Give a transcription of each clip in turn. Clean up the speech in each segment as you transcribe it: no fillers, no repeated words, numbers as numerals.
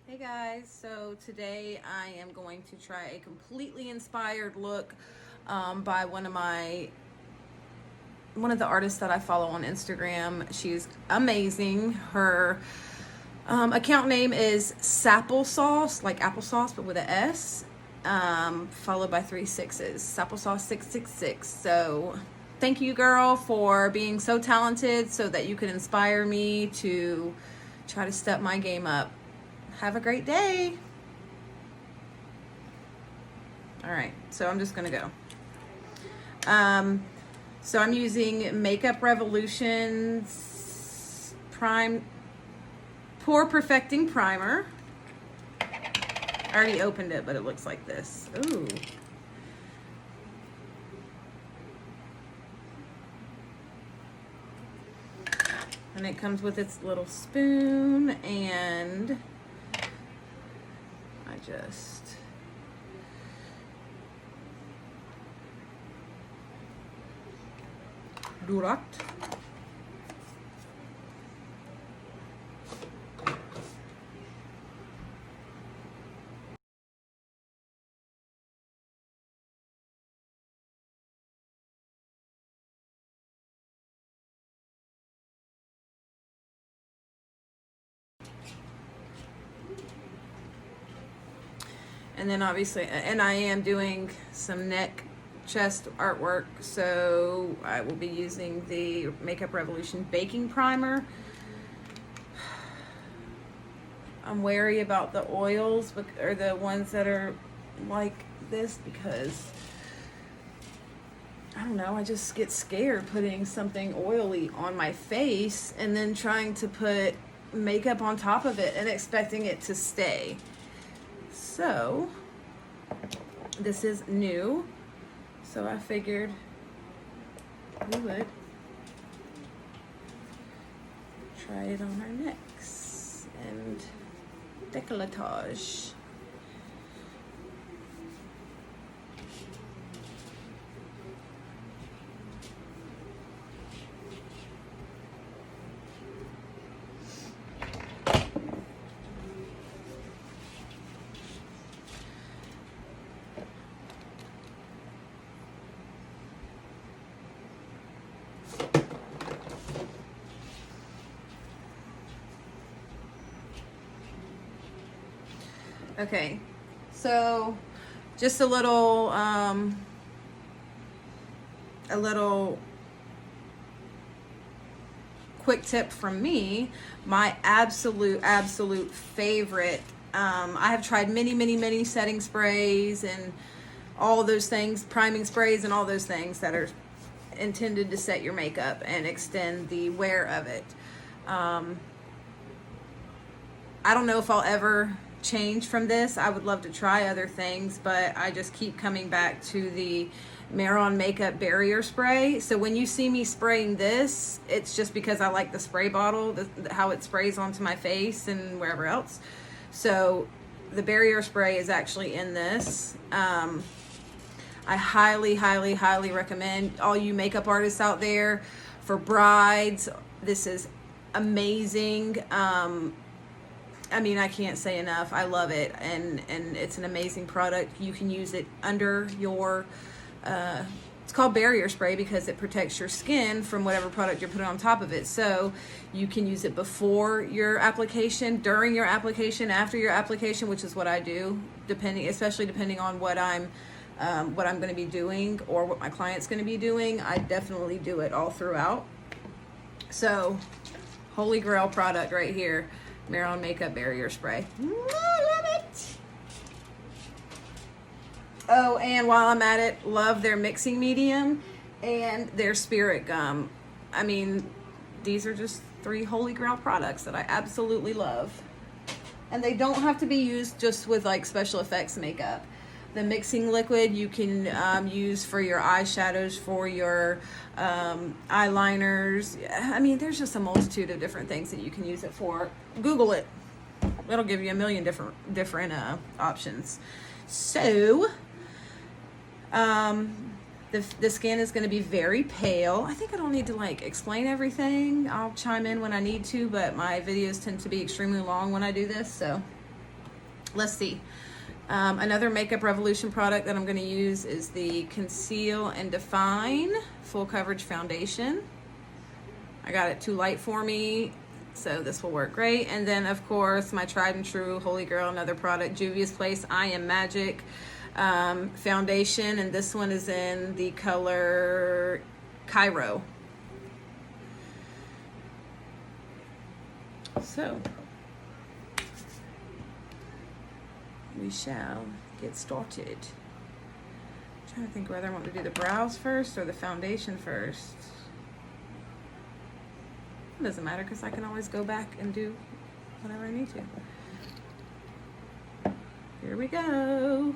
Hey guys, so today I am going to try a completely inspired look by one of the artists that I follow on Instagram. She's amazing. Her account name is Sapplesauce, like applesauce but with an S, followed by 3 6s. Sapplesauce 666. So thank you, girl, for being so talented so that you can inspire me to try to step my game up. Have a great day. All right, so I'm just gonna go. So I'm using Makeup Revolution's Pore Perfecting Primer. I already opened it, but it looks like this. Ooh. And it comes with its little spoon, and I just do that. And then obviously, and I am doing some neck, chest artwork, so I will be using the Makeup Revolution Baking Primer. I'm wary about the oils, or the ones that are like this, because I don't know, I just get scared putting something oily on my face and then trying to put makeup on top of it and expecting it to stay. So this is new, so I figured we would try it on our necks and décolletage. Okay, so just a little quick tip from me. My absolute favorite, I have tried many setting sprays and all those things, priming sprays and all those things that are intended to set your makeup and extend the wear of it. I don't know if I'll ever change from this. I would love to try other things, but I just keep coming back to the Mehron Makeup Barrier Spray. So when you see me spraying this, it's just because I like the spray bottle, how it sprays onto my face and wherever else. So the barrier spray is actually in this. I highly recommend all you makeup artists out there. For brides, this is amazing. I mean, I can't say enough. I love it, and it's an amazing product. You can use it under your, it's called barrier spray because it protects your skin from whatever product you're putting on top of it. So you can use it before your application, during your application, after your application, which is what I do, especially depending on what I'm going to be doing or what my client's going to be doing. I definitely do it all throughout. So, holy grail product right here. Mehron Makeup Barrier Spray. I love it. Oh, and while I'm at it, love their mixing medium and their spirit gum. I mean, these are just 3 holy grail products that I absolutely love. And they don't have to be used just with like special effects makeup. The mixing liquid you can use for your eyeshadows, for your eyeliners. I mean, there's just a multitude of different things that you can use it for. Google it. It'll give you a million different options. So, the skin is going to be very pale. I think I don't need to like explain everything. I'll chime in when I need to, but my videos tend to be extremely long when I do this, so Let's see. Another Makeup Revolution product that I'm going to use is the Conceal and Define Full Coverage Foundation. I got it too light for me, so this will work great. And then, of course, my tried and true Holy Grail, another product, Juvia's Place I Am Magic foundation. And this one is in the color Cairo. So we shall get started. I'm trying to think whether I want to do the brows first or the foundation first. It doesn't matter because I can always go back and do whatever I need to. Here we go.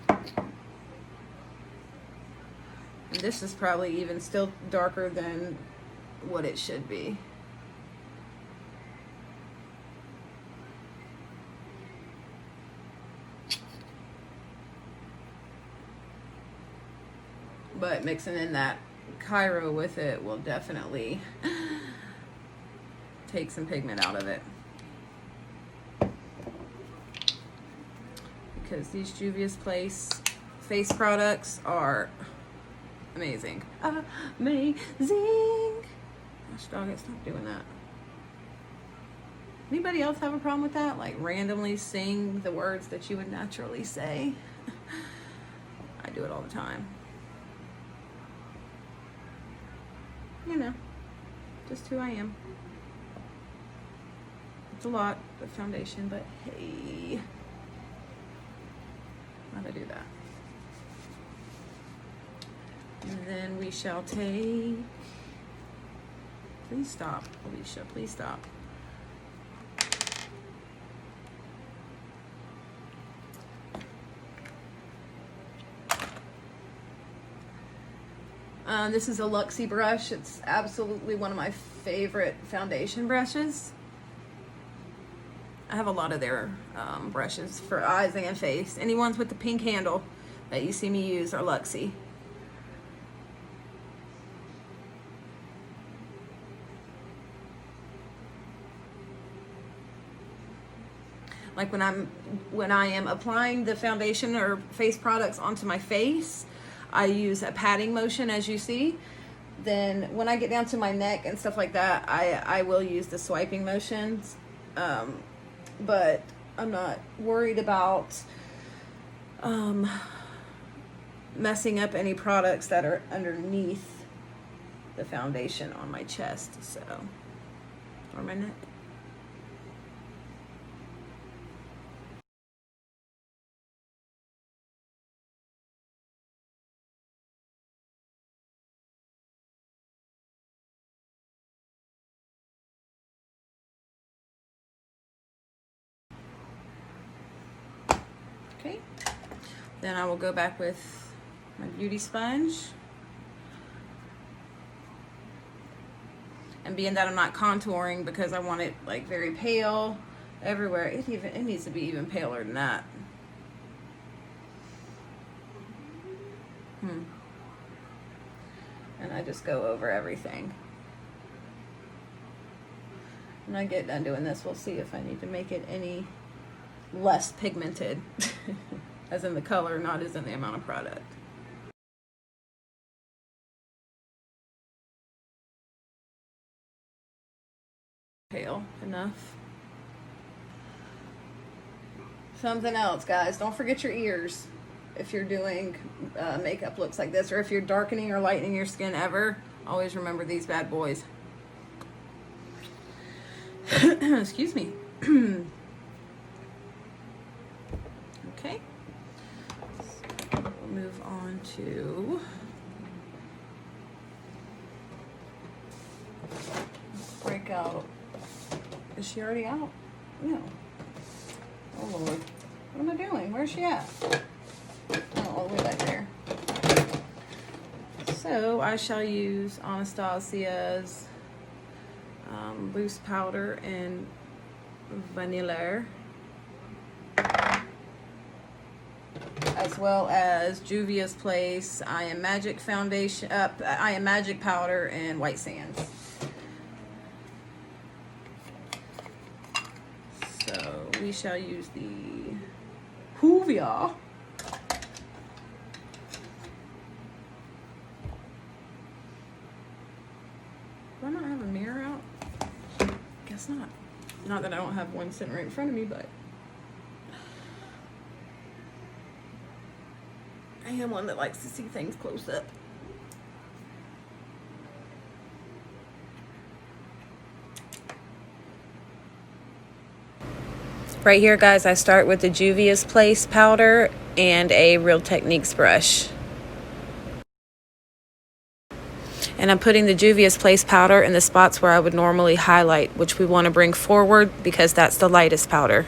And this is probably even still darker than what it should be. But mixing in that Cairo with it will definitely take some pigment out of it. Because these Juvia's Place face products are amazing. Amazing. Gosh, dog it, stop doing that. Anybody else have a problem with that? Like randomly sing the words that you would naturally say? I do it all the time. You know, just who I am. It's a lot of foundation, but hey, gotta do that. And then we shall take, please stop, Alicia, please stop. This is a Luxie brush. It's absolutely one of my favorite foundation brushes. I have a lot of their brushes for eyes and face. Any ones with the pink handle that you see me use are Luxie. Like when I am applying the foundation or face products onto my face, I use a patting motion, as you see. Then when I get down to my neck and stuff like that, I will use the swiping motions. But I'm not worried about messing up any products that are underneath the foundation on my chest, so, or my neck. Okay, then I will go back with my beauty sponge. And being that I'm not contouring because I want it like very pale everywhere, it needs to be even paler than that. And I just go over everything. When I get done doing this, we'll see if I need to make it any less pigmented, as in the color, not as in the amount of product. Pale enough. Something else, guys, don't forget your ears if you're doing makeup looks like this, or if you're darkening or lightening your skin ever. Always remember these bad boys. Excuse me. Okay, so we'll move on to break out. Is she already out? No. Oh Lord, what am I doing? Where's she at? Oh, all the way back there. So I shall use Anastasia's loose powder in Vanilla, as well as Juvia's Place I Am Magic foundation, I Am Magic powder and White Sands. So we shall use the Hoovia. Do I not have a mirror out? Guess not. Not that I don't have one sitting right in front of me, but I am one that likes to see things close up. Right here, guys, I start with the Juvia's Place powder and a Real Techniques brush. And I'm putting the Juvia's Place powder in the spots where I would normally highlight, which we want to bring forward because that's the lightest powder.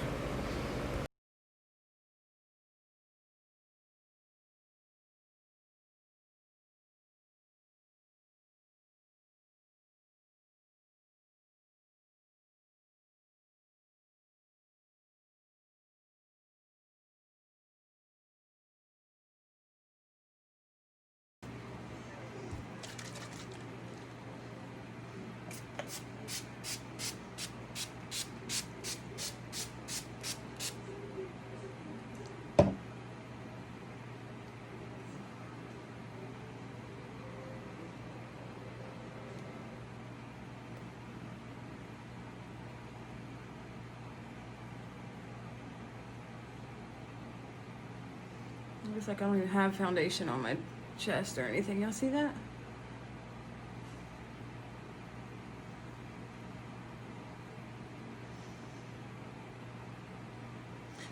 Looks like I don't even have foundation on my chest or anything. Y'all see that?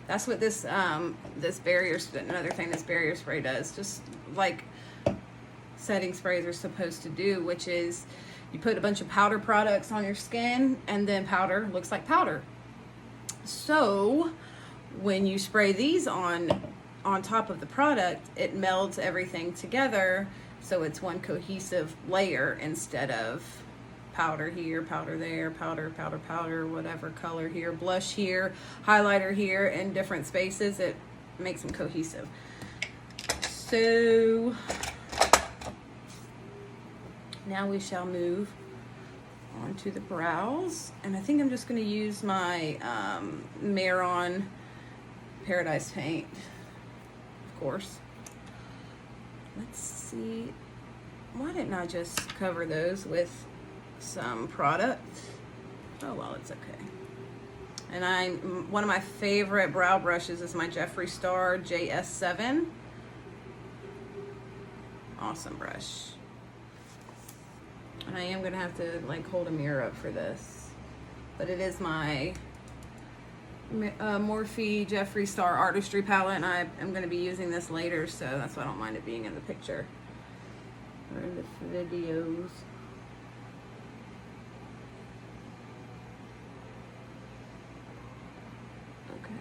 That's what this this barrier, another thing this barrier spray does, just like setting sprays are supposed to do, which is you put a bunch of powder products on your skin and then powder looks like powder. So when you spray these on top of the product, it melds everything together, so it's one cohesive layer instead of powder here, powder there, powder, powder, powder, whatever color here, blush here, highlighter here, in different spaces. It makes them cohesive. So now we shall move on to the brows, and I think I'm just going to use my Maron Paradise paint. Of course. Let's see. Why didn't I just cover those with some product? Oh well, it's okay. And one of my favorite brow brushes is my Jeffree Star JS7. Awesome brush. And I am gonna have to like hold a mirror up for this, but it is my Morphe Jeffree Star Artistry palette, and I am going to be using this later, so that's why I don't mind it being in the picture or in the videos. Okay.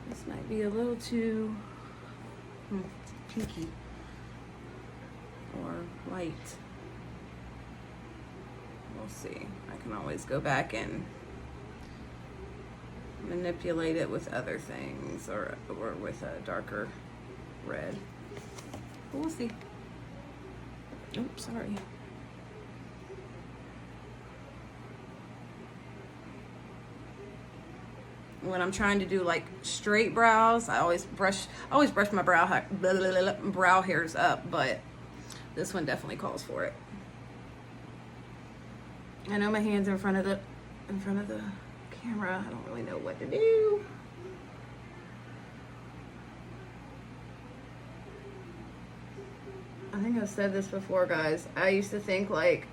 This might be a little too pinky or light. We'll see. I can always go back and manipulate it with other things, or with a darker red. But we'll see. Oops, sorry. When I'm trying to do like straight brows, I always brush my brow hairs up, but this one definitely calls for it. I know my hands are in front of the camera. I don't really know what to do. I think I've said this before, guys. I used to think like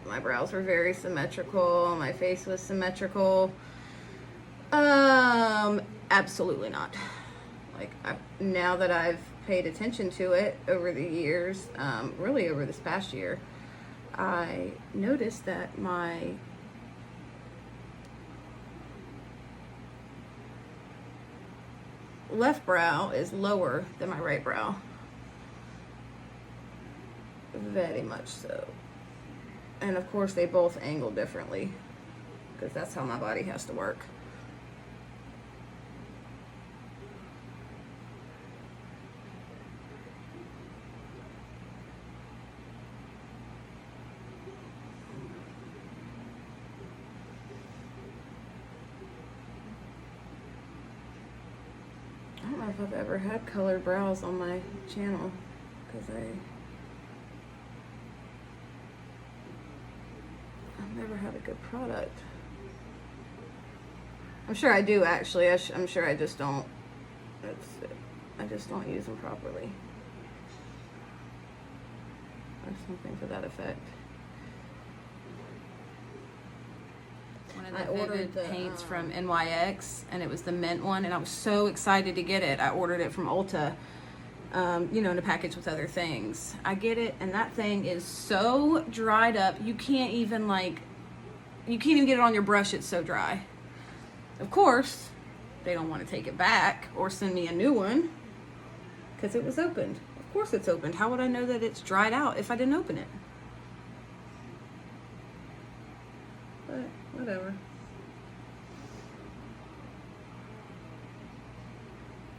my brows were very symmetrical. My face was symmetrical. Absolutely not. Like, now that I've paid attention to it over the years, really over this past year, I noticed that my left brow is lower than my right brow. Very much so. And of course they both angle differently, because that's how my body has to work. I don't know if I've ever had colored brows on my channel, because I've never had a good product. I'm sure I do, actually. I'm sure I just don't. I just don't use them properly, or something to that effect. I ordered the paints from NYX, and it was the mint one, and I was so excited to get it. I ordered it from Ulta, you know, in a package with other things. I get it, and that thing is so dried up, you can't even get it on your brush. It's so dry. Of course, they don't want to take it back or send me a new one, because it was opened. Of course it's opened. How would I know that it's dried out if I didn't open it? But whatever.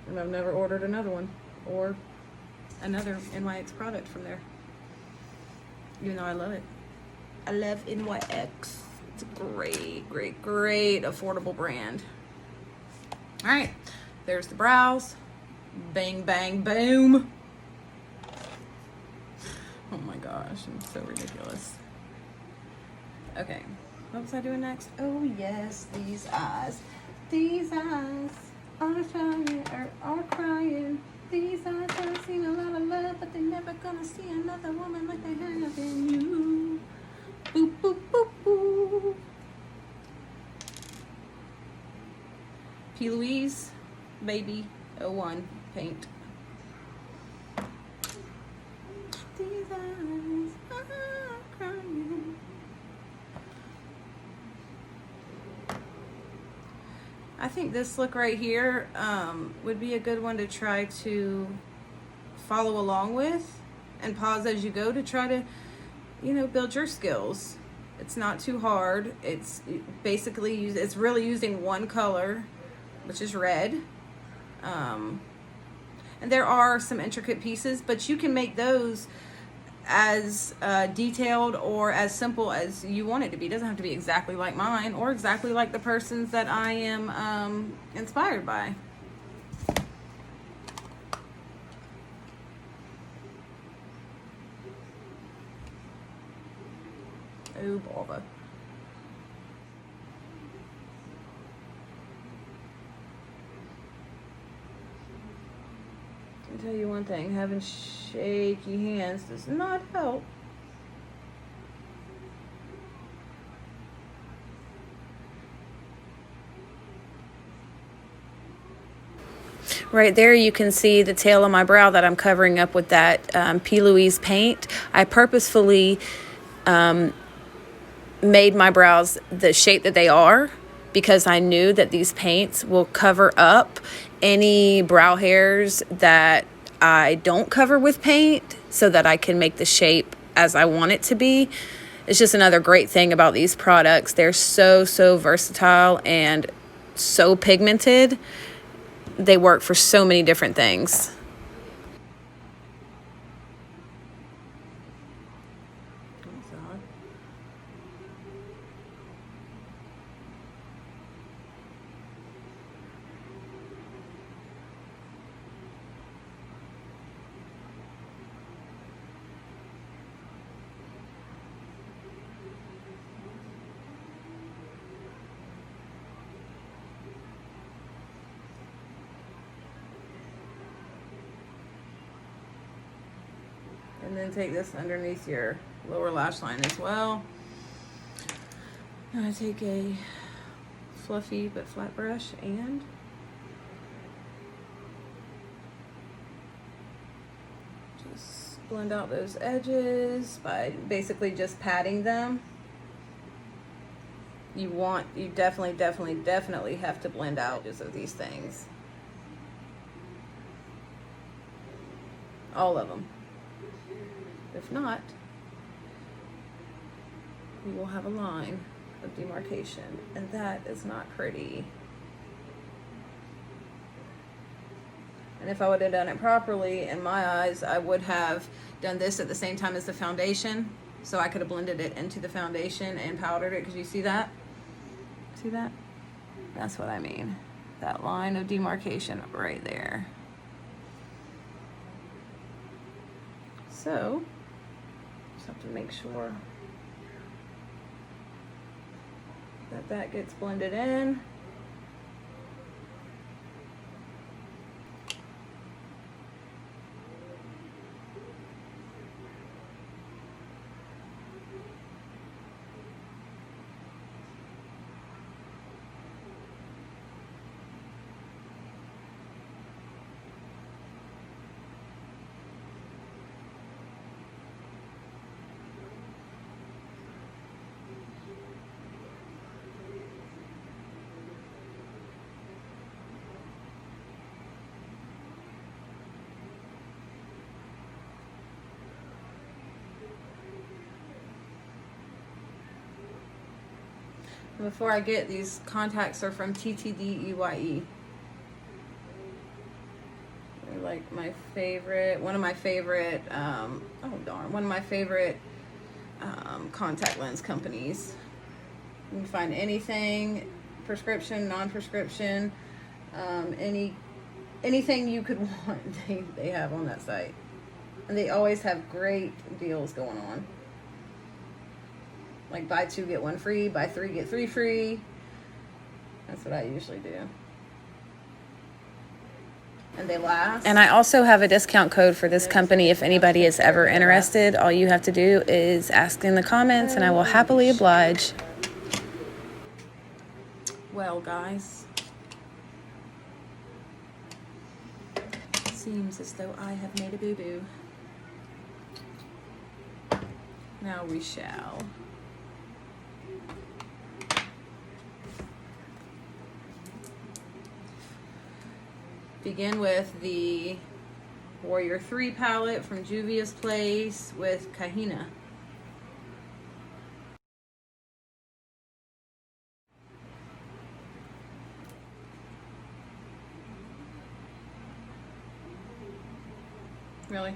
And I've never ordered another one or another NYX product from there, even though I love it. I love NYX. It's a great, great, great affordable brand. All right, there's the brows. Bang, bang, boom. Oh my gosh, I'm so ridiculous. Okay, what was I doing next? Oh yes, these eyes. These eyes are shining or are crying. These eyes have seen a lot of love, but they're never gonna see another woman like they have in you. Boop, boop, boop, boop. P. Louise, Baby 01 paint. These eyes are crying. I think this look right here would be a good one to try to follow along with and pause as you go to try to, you know, build your skills. It's not too hard. It's basically, it's really using one color, which is red. And there are some intricate pieces, but you can make those as detailed or as simple as you want it to be. It doesn't have to be exactly like mine or exactly like the person's that I am inspired by. Oh, bother. I'll tell you one thing, having shaky hands does not help. Right there you can see the tail of my brow that I'm covering up with that P. Louise paint. I purposefully made my brows the shape that they are because I knew that these paints will cover up any brow hairs that I don't cover with paint so that I can make the shape as I want it to be. It's just another great thing about these products. They're so versatile and so pigmented. They work for so many different things. And then take this underneath your lower lash line as well. I'm gonna take a fluffy but flat brush and just blend out those edges by basically just patting them. You definitely have to blend out edges of these things. All of them. If not, you will have a line of demarcation, and that is not pretty. And if I would have done it properly, in my eyes, I would have done this at the same time as the foundation, so I could have blended it into the foundation and powdered it, because you see that? See that? That's what I mean. That line of demarcation right there. So, just have to make sure that that gets blended in. Before I get these contacts are from TTDEYE. They're like my favorite, one of my favorite, one of my favorite contact lens companies. You can find anything, prescription, non-prescription, anything you could want, they have on that site. And they always have great deals going on. Like buy 2 get 1 free, buy 3 get 3 free. That's what I usually do. And they last. And I also have a discount code for this company if anybody is ever interested. All you have to do is ask in the comments and I will happily oblige. Well, guys, seems as though I have made a boo-boo. Now we shall begin with the Warrior 3 palette from Juvia's Place with Kahina. Really?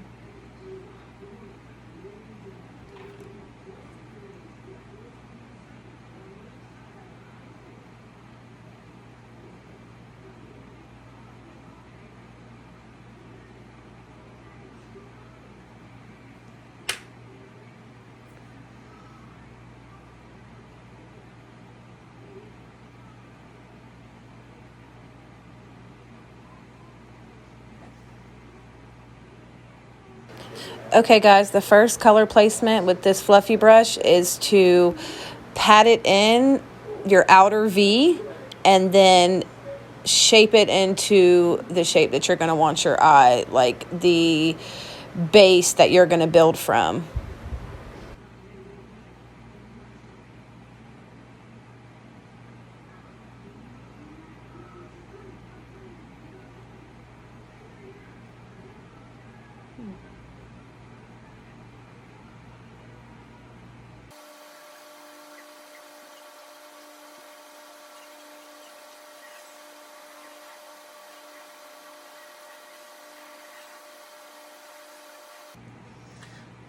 Okay, guys, the first color placement with this fluffy brush is to pat it in your outer V and then shape it into the shape that you're going to want your eye, like the base that you're going to build from.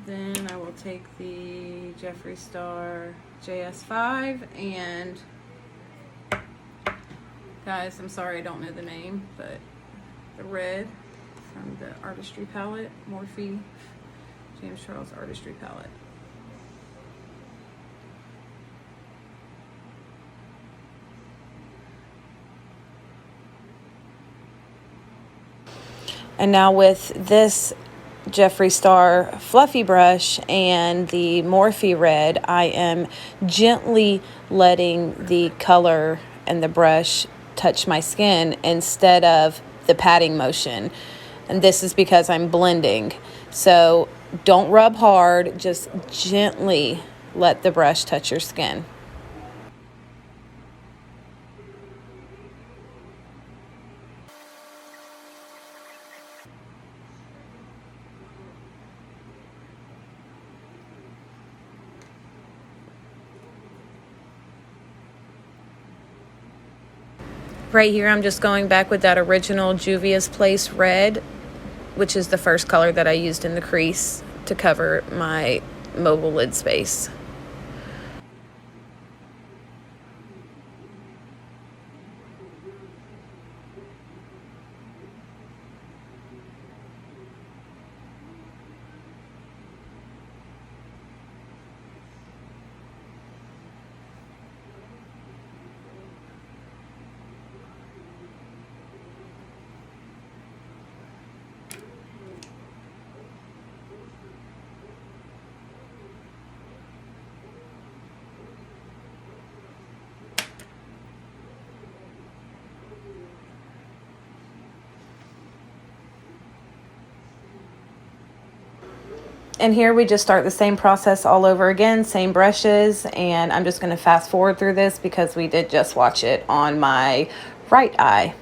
Then I will take the Jeffree Star JS5 and, guys, I'm sorry I don't know the name, but the red from the Artistry palette, Morphe James Charles Artistry palette. And now with this Jeffree Star fluffy brush and the Morphe red, I am gently letting the color and the brush touch my skin instead of the patting motion. And this is because I'm blending. So don't rub hard, just gently let the brush touch your skin. Right here, I'm just going back with that original Juvia's Place red, which is the first color that I used in the crease to cover my mobile lid space. And here we just start the same process all over again, same brushes, and I'm just going to fast forward through this because we did just watch it on my right eye.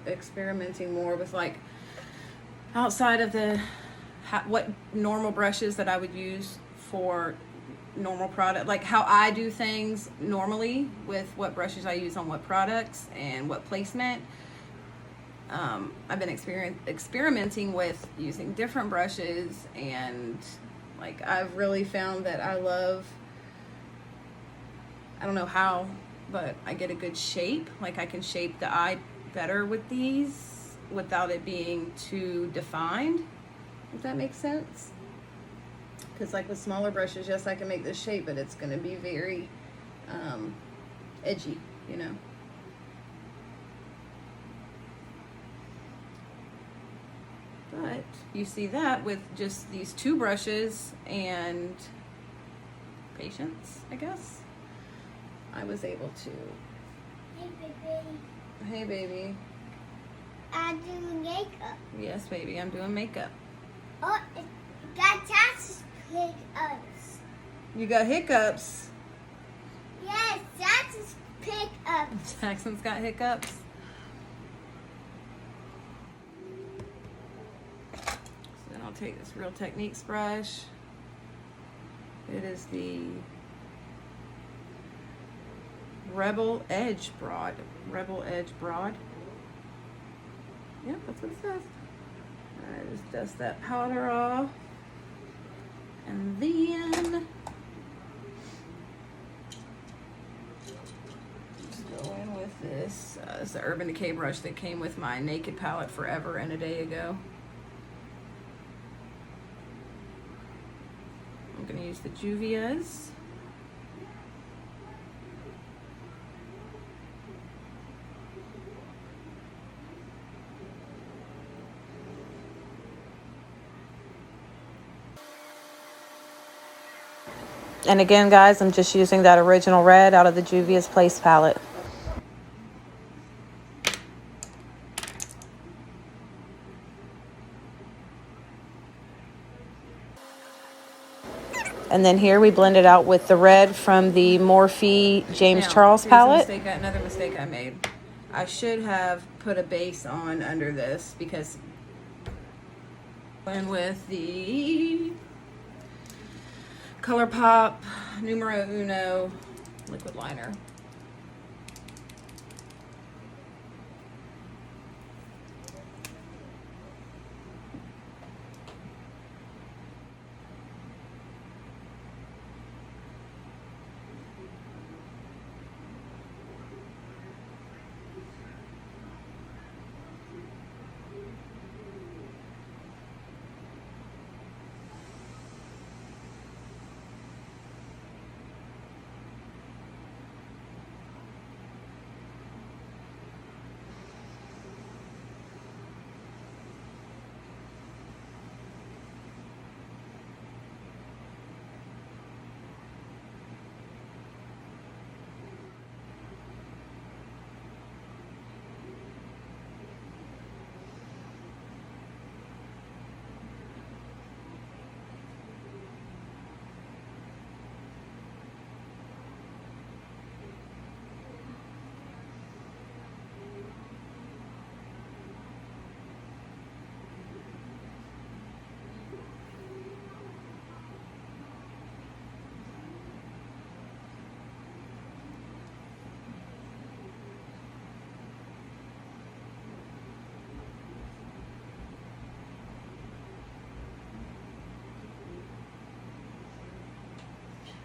Experimenting more with, like, outside of the what normal brushes that I would use for normal product, like how I do things normally with what brushes I use on what products and what placement. I've been experimenting with using different brushes, and like I've really found that I don't know how, but I get a good shape. Like I can shape the eye better with these without it being too defined, if that makes sense. Because like with smaller brushes, yes, I can make this shape, but it's going to be very edgy, you know. But you see that with just these two brushes and patience, I guess, I was able to. Hey, baby. Hey, baby. I'm doing makeup. Yes, baby, I'm doing makeup. Oh, that's pickups. You got hiccups. Yes, that's pickups. Jackson's got hiccups. So then I'll take this Real Techniques brush. It is the Rebel Edge Broad. Rebel Edge Broad. Yep, that's what it says. I just dust that powder off. And then just go in with this. It's the Urban Decay brush that came with my Naked palette forever and a day ago. I'm going to use the Juvia's. And again, guys, I'm just using that original red out of the Juvia's Place palette. And then here we blend it out with the red from the Morphe James Charles palette. Another mistake I made. I should have put a base on under this because went with the ColourPop Numero Uno liquid liner.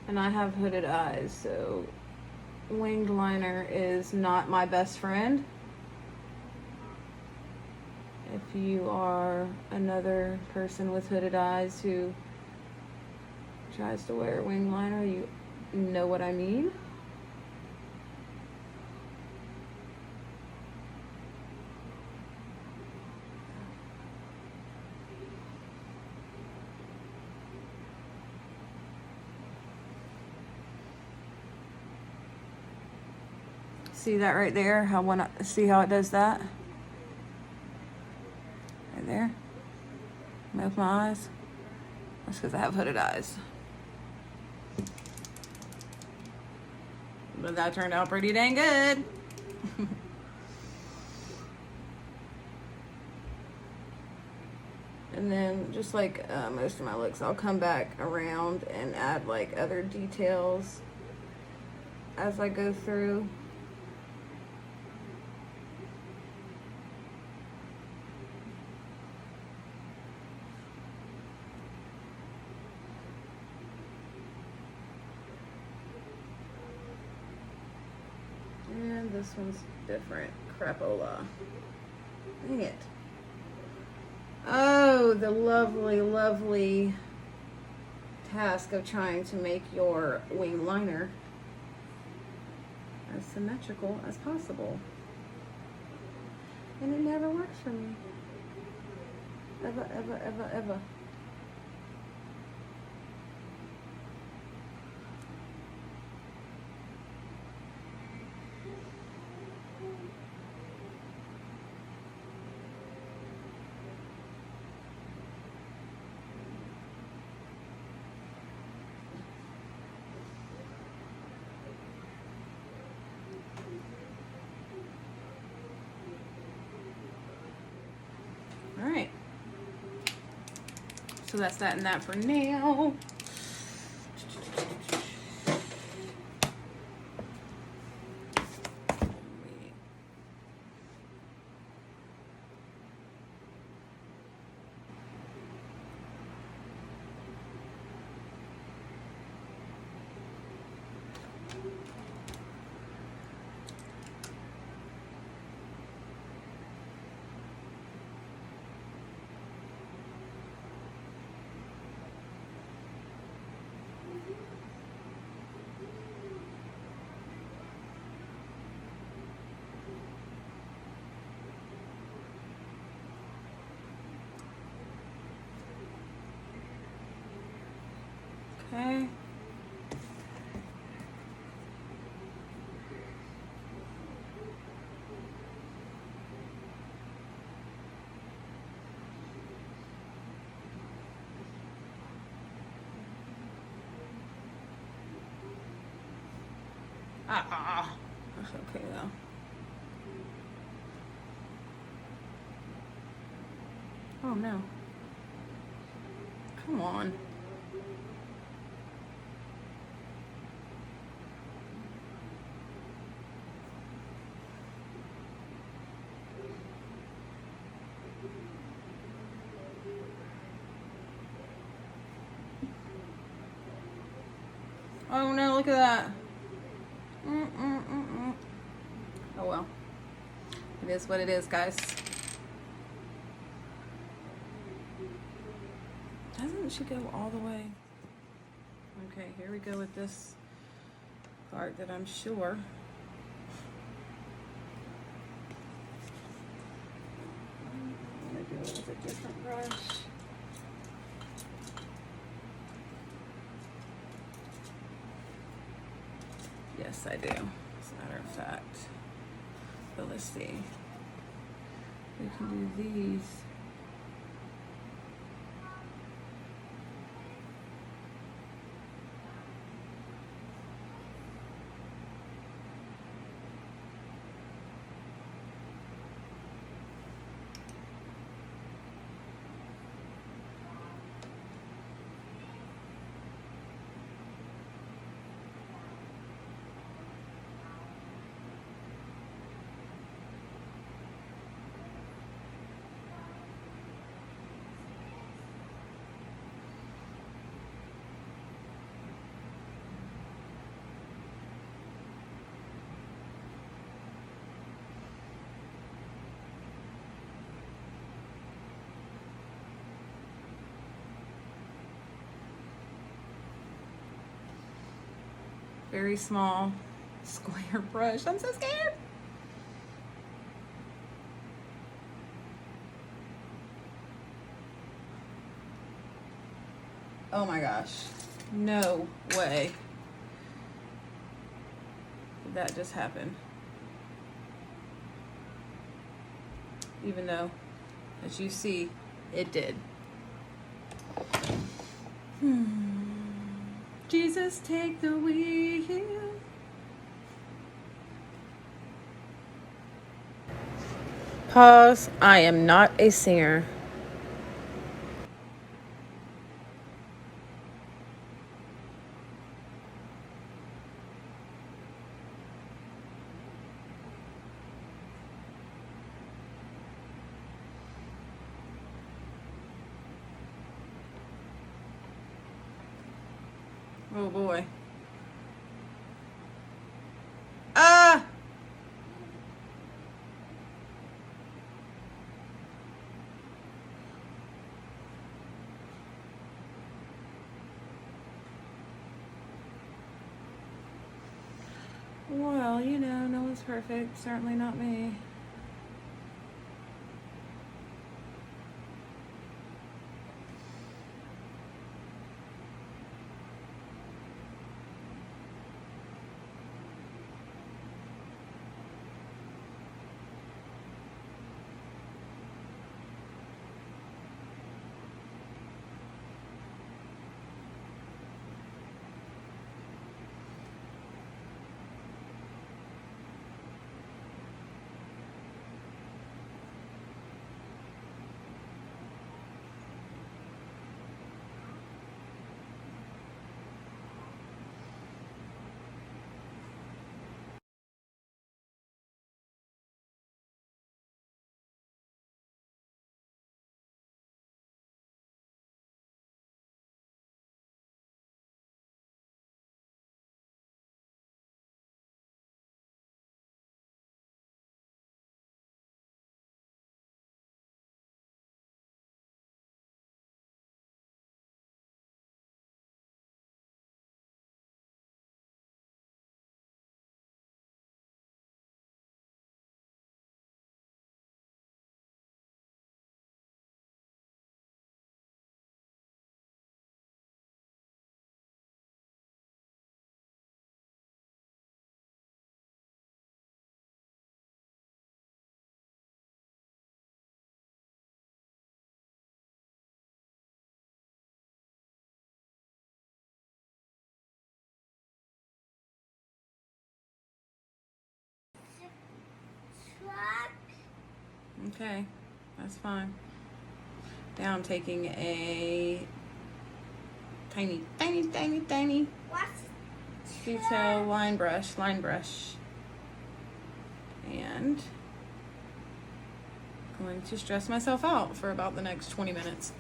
And I have hooded eyes, so winged liner is not my best friend. If you are another person with hooded eyes who tries to wear winged liner, you know what I mean. See that right there? See how it does that? Right there. Move my eyes. That's because I have hooded eyes. But that turned out pretty dang good. And then just like most of my looks, I'll come back around and add like other details as I go through. And this one's different. Crapola. Dang it. Oh, the lovely, lovely task of trying to make your wing liner as symmetrical as possible. And it never works for me. Ever, ever, ever, ever. All right. So that's that and that for now. Okay. That's okay though. Oh no. Come on. Oh no, look at that. Oh well. It is what it is, guys. Doesn't she go all the way? Okay, here we go with this part that I'm sure. I'm gonna do it with a different brush. Yes, I do. As a matter of fact. But let's see. We can do these. very small square brush. I'm so scared. Oh my gosh. No way. Did that just happen? Even though, as you see, it did. Jesus, take the wheel. Pause. I am not a singer. Oh boy. Ah! Well, you know, no one's perfect. Certainly not me. Truck. Okay, that's fine. Now I'm taking a tiny, What's detail line brush, and going to stress myself out for about the next 20 minutes.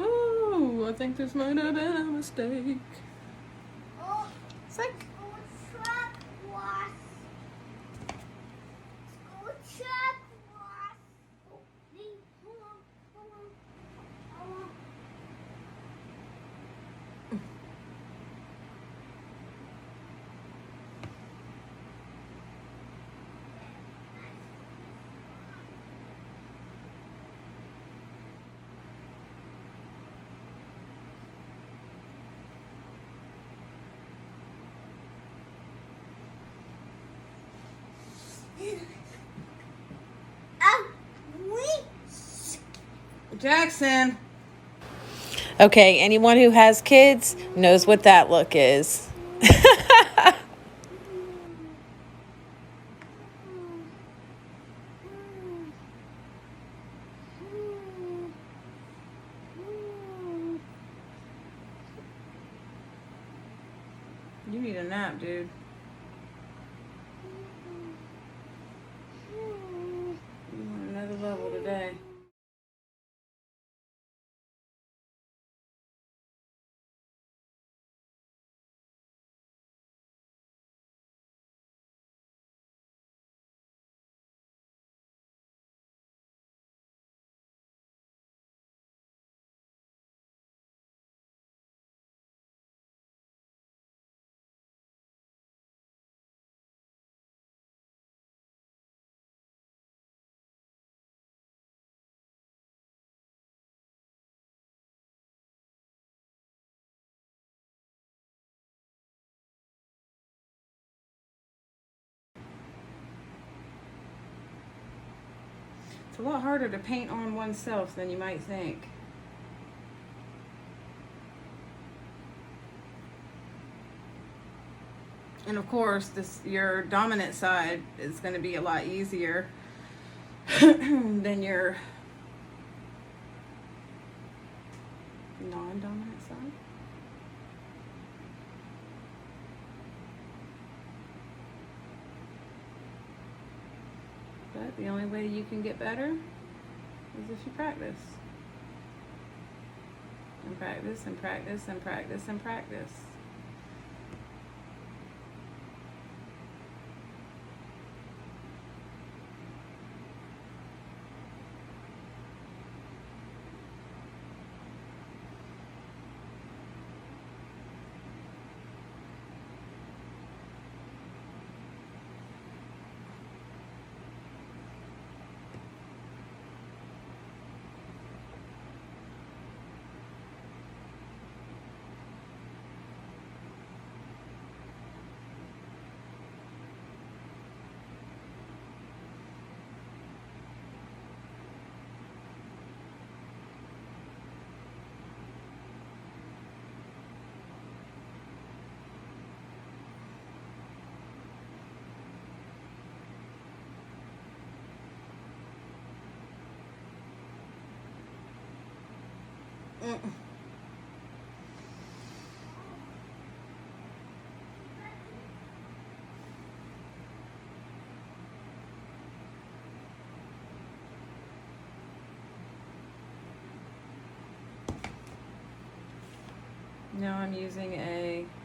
Ooh, I think this might have been a mistake. Oh, Sick. school truck was. School truck was. Oh, Lee, hold on, hold on, hold on. Jackson. Okay, anyone who has kids knows what that look is. You need a nap, dude. You want another level today. It's a lot harder to paint on oneself than you might think. And of course, your dominant side is going to be a lot easier than your non-dominant side. But the only way you can get better is if you practice. And practice and practice and practice and practice. Now I'm using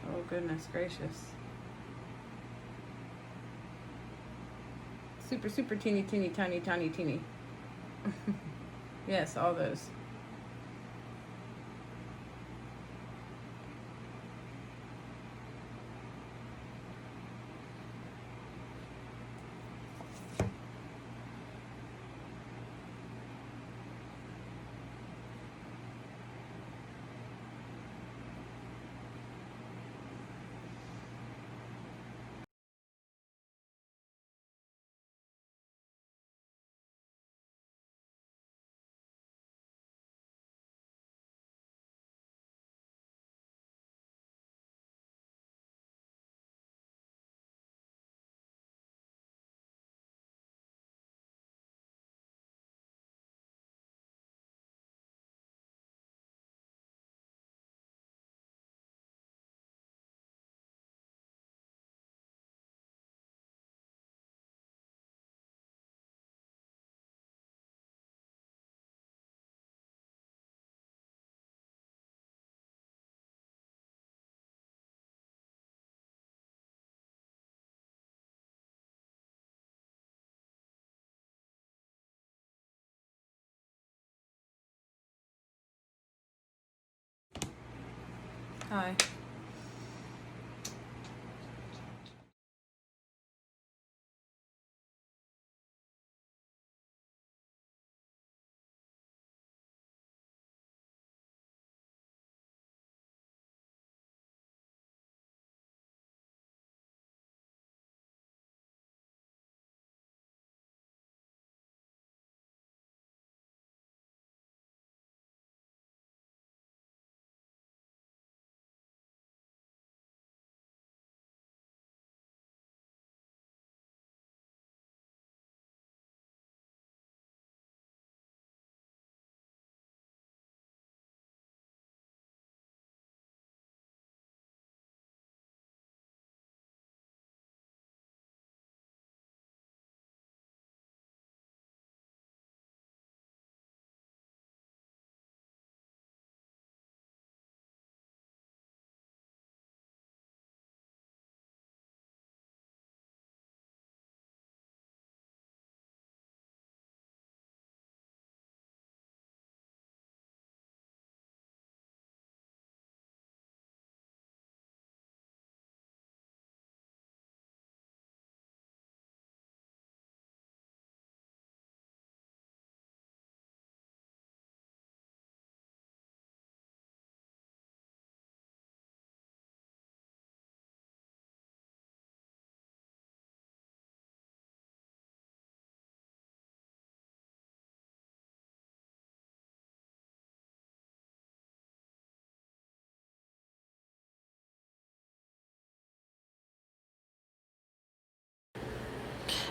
oh goodness gracious. Super, super teeny, teeny, tiny, tiny, teeny. Yes, all those. Hi.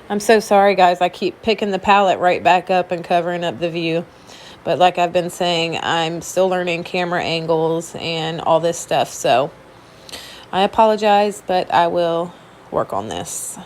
I'm so sorry, guys. I keep picking the palette right back up and covering up the view. But like I've been saying, I'm still learning camera angles and all this stuff. So I apologize, but I will work on this.